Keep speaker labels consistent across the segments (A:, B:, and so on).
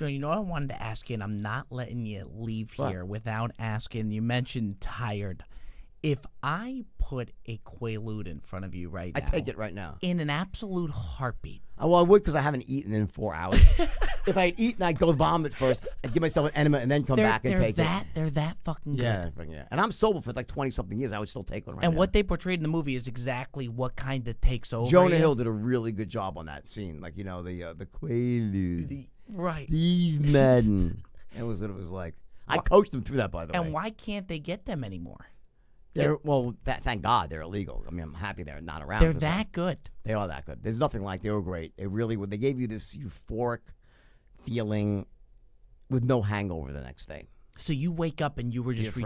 A: Jordan, you know what I wanted to ask you, and I'm not letting you leave here without asking. You mentioned tired. If I put a Quaalude in front of you right now,
B: I take it right now.
A: In an absolute heartbeat.
B: Well, I would because I haven't eaten in 4 hours. If I had eaten, I'd go vomit first and give myself an enema and then come back and take it.
A: They're that fucking good.
B: Yeah. And I'm sober for like 20-something years. I would still take one right now.
A: And what they portrayed in the movie is exactly what kind of takes over.
B: Jonah Hill did a really good job on that scene. Like, the Quaalude.
A: Right.
B: Steve Madden. It was what it was like. I coached them through that, by the way.
A: And why can't they get them anymore?
B: Thank God they're illegal. I mean, I'm happy they're not around.
A: They're that good.
B: They are that good. There's nothing like they were great. They really were. They gave you this euphoric feeling with no hangover the next day.
A: So you wake up and you were just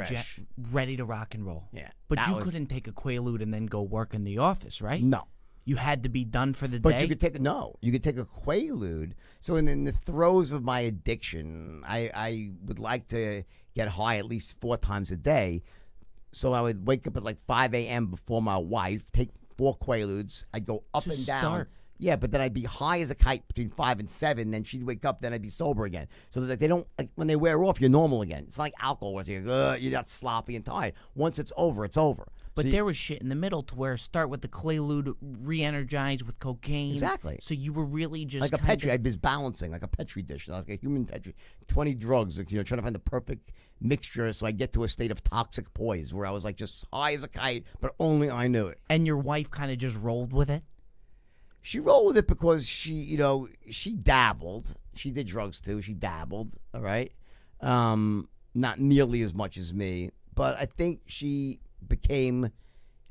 A: ready to rock and roll.
B: Yeah.
A: But you couldn't take a Quaalude and then go work in the office, right?
B: No.
A: You had to be done for the day?
B: But you could take you could take a Quaalude. So in the throes of my addiction, I would like to get high at least 4 times a day. So I would wake up at like 5 a.m. before my wife, take 4 Quaaludes. I'd go up and down.
A: Start.
B: Yeah, but then I'd be high as a kite between 5 and 7. Then she'd wake up. Then I'd be sober again. So that they don't, like, when they wear off, you're normal again. It's like alcohol where you're not sloppy and tired. Once it's over, it's over.
A: But there was shit in the middle to where start with the Quaalude, re-energize with cocaine.
B: Exactly.
A: So you were really just
B: like a Petri. I was balancing like a Petri dish, like a human Petri. 20 drugs, trying to find the perfect mixture so I get to a state of toxic poise where I was like just high as a kite, but only I knew it.
A: And your wife kind of just rolled with it?
B: She rolled with it because she dabbled. She did drugs too. She dabbled, all right? Not nearly as much as me, but I think she became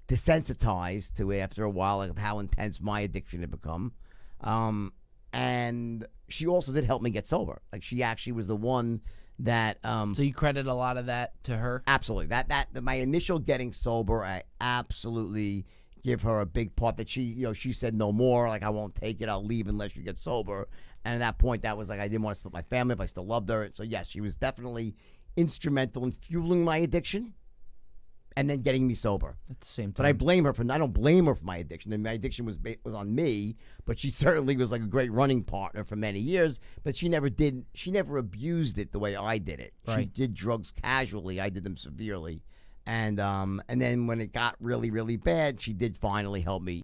B: desensitized to it after a while, like of how intense my addiction had become. And she also did help me get sober. Like she actually was the one that
A: so you credit a lot of that to her?
B: Absolutely. That my initial getting sober, I absolutely give her a big part. That she said no more, like I won't take it, I'll leave unless you get sober. And at that point that was like I didn't want to split my family, but I still loved her. So yes, she was definitely instrumental in fueling my addiction and then getting me sober
A: at the same time.
B: But I don't blame her for my addiction. And my addiction was on me, but she certainly was like a great running partner for many years. But she never abused it the way I did it.
A: Right.
B: She did drugs casually. I did them severely. And then when it got really, really bad, she did finally help me